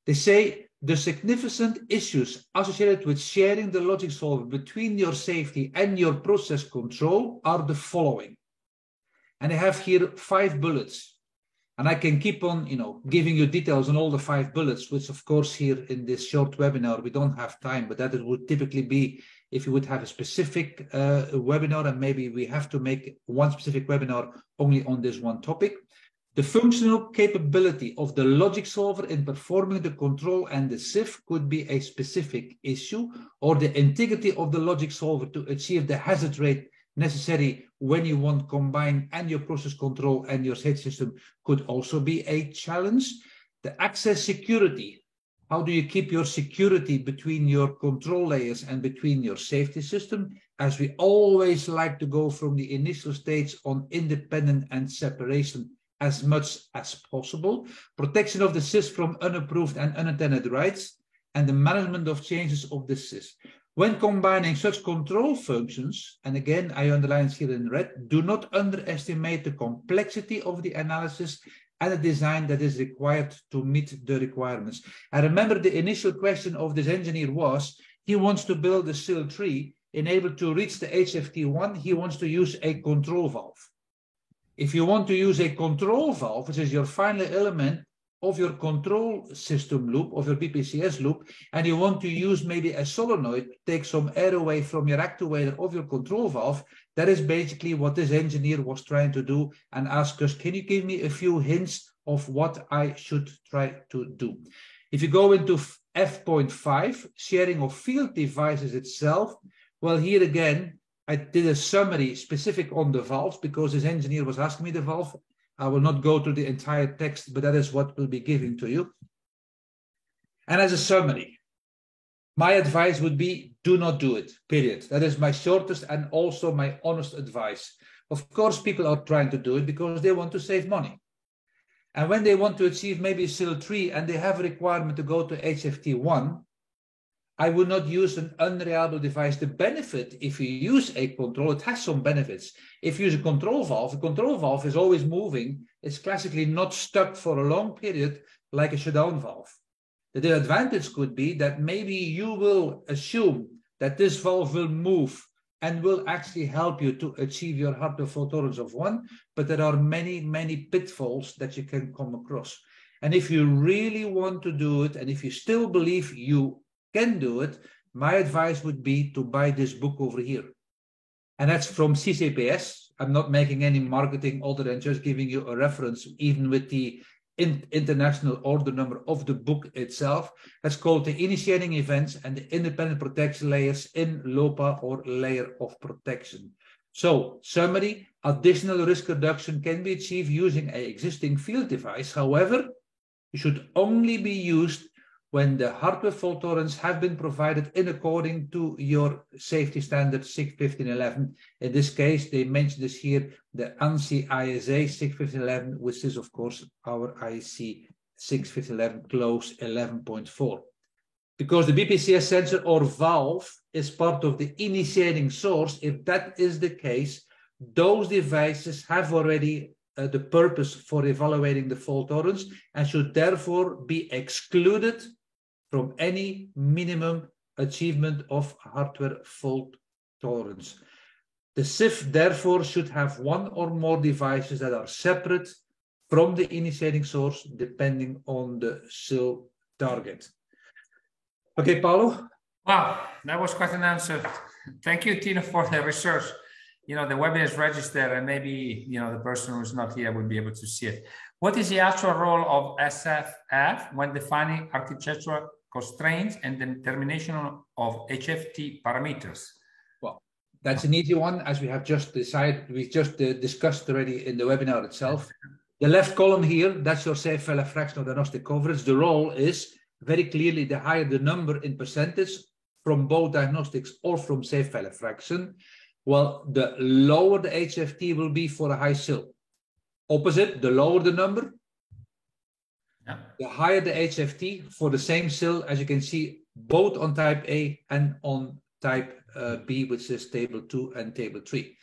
They say the significant issues associated with sharing the logic solver between your safety and your process control are the following. And I have here 5 bullets. And I can keep on, giving you details on all the 5 bullets, which of course here in this short webinar, we don't have time, but that it would typically be if you would have a specific webinar, and maybe we have to make one specific webinar only on this one topic. The functional capability of the logic solver in performing the control and the SIF could be a specific issue, or the integrity of the logic solver to achieve the hazard rate necessary when you want combine and your process control and your safety system could also be a challenge. The access security, how do you keep your security between your control layers and between your safety system? As we always like to go from the initial stage on independent and separation as much as possible. Protection of the SIS from unapproved and unintended rights, and the management of changes of the SIS. When combining such control functions, and again, I underline here in red, do not underestimate the complexity of the analysis and the design that is required to meet the requirements. I remember the initial question of this engineer was, he wants to build a SIL 3, enabled to reach the HFT1, he wants to use a control valve. If you want to use a control valve, which is your final element of your control system loop, of your BPCS loop, and you want to use maybe a solenoid to take some air away from your actuator of your control valve, that is basically what this engineer was trying to do, and ask us, can you give me a few hints of what I should try to do? If you go into F.5, sharing of field devices itself, well, here again, I did a summary specific on the valves because this engineer was asking me the valve. I will not go through the entire text, but that is what we'll be giving to you. And as a summary, my advice would be, do not do it, period. That is my shortest and also my honest advice. Of course, people are trying to do it because they want to save money. And when they want to achieve maybe SIL 3 and they have a requirement to go to HFT1, I would not use an unreliable device. The benefit, if you use a control, it has some benefits. If you use a control valve is always moving. It's classically not stuck for a long period like a shutdown valve. The disadvantage could be that maybe you will assume that this valve will move and will actually help you to achieve your hardware fault tolerance of 1, but there are many, many pitfalls that you can come across. And if you really want to do it, and if you still believe you can do it, my advice would be to buy this book over here. And that's from CCPS. I'm not making any marketing other than just giving you a reference, even with the international order number of the book itself. That's called The Initiating Events and the Independent Protection Layers in LOPA, or Layer of Protection. So, summary, additional risk reduction can be achieved using an existing field device. However, it should only be used when the hardware fault tolerance have been provided in according to your safety standard 61511. In this case, they mentioned this here, the ANSI ISA 61511, which is of course our IEC 61511 close 11.4. Because the BPCS sensor or valve is part of the initiating source, if that is the case, those devices have already the purpose for evaluating the fault tolerance and should therefore be excluded from any minimum achievement of hardware fault tolerance. The SIF therefore should have one or more devices that are separate from the initiating source depending on the SIL target. Okay, Paolo? Wow, that was quite an answer. Thank you, Tino, for the research. The webinar is registered and maybe, the person who's not here will be able to see it. What is the actual role of SFF when defining architectural constraints and the determination of HFT parameters? Well, that's an easy one, as we have just decided, we just discussed already in the webinar itself. The left column here, that's your safe failure fraction of diagnostic coverage. The role is very clearly the higher the number in percentage from both diagnostics or from safe failure fraction, well, the lower the HFT will be for a high SIL. Opposite, the lower the number, yeah, the higher the HFT for the same cell, as you can see, both on type A and on type B, which is table 2 and table 3.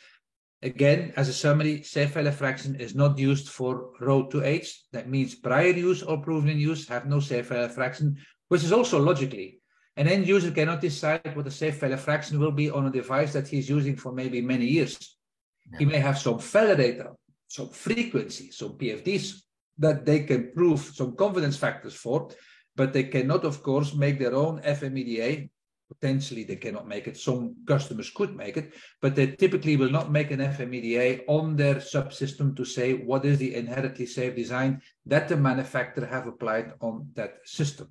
Again, as a summary, safe failure fraction is not used for row 2H. That means prior use or proven use have no safe failure fraction, which is also logically. An end user cannot decide what the safe failure fraction will be on a device that he's using for maybe many years. Yeah. He may have some failure data, some frequency, some PFDs that they can prove some confidence factors for, but they cannot, of course, make their own FMEDA. Potentially they cannot make it. Some customers could make it, but they typically will not make an FMEDA on their subsystem to say what is the inherently safe design that the manufacturer have applied on that system.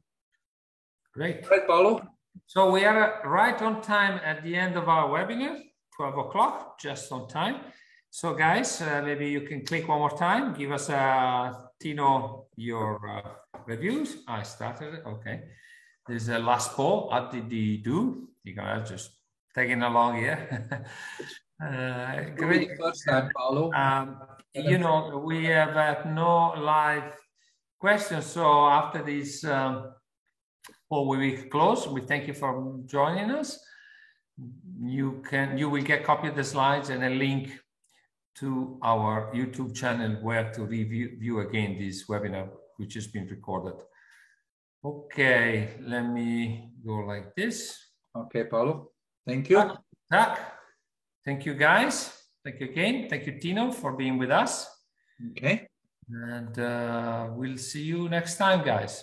Great. Right, Paolo? So we are right on time at the end of our webinar, 12 o'clock, just on time. So guys, maybe you can click one more time. Give us, Tino, your reviews. I started it, okay. There's a last poll. How did he do? You guys just tagging along here. Great. First time, Paolo. You know, we have no live questions. So after this poll, we will close. We thank you for joining us. You will get a copy of the slides and a link to our YouTube channel where to view again this webinar, which has been recorded. Okay, let me go like this. Okay, Paolo. Thank you. Thank you, guys. Thank you again. Thank you, Tino, for being with us. Okay. And we'll see you next time, guys.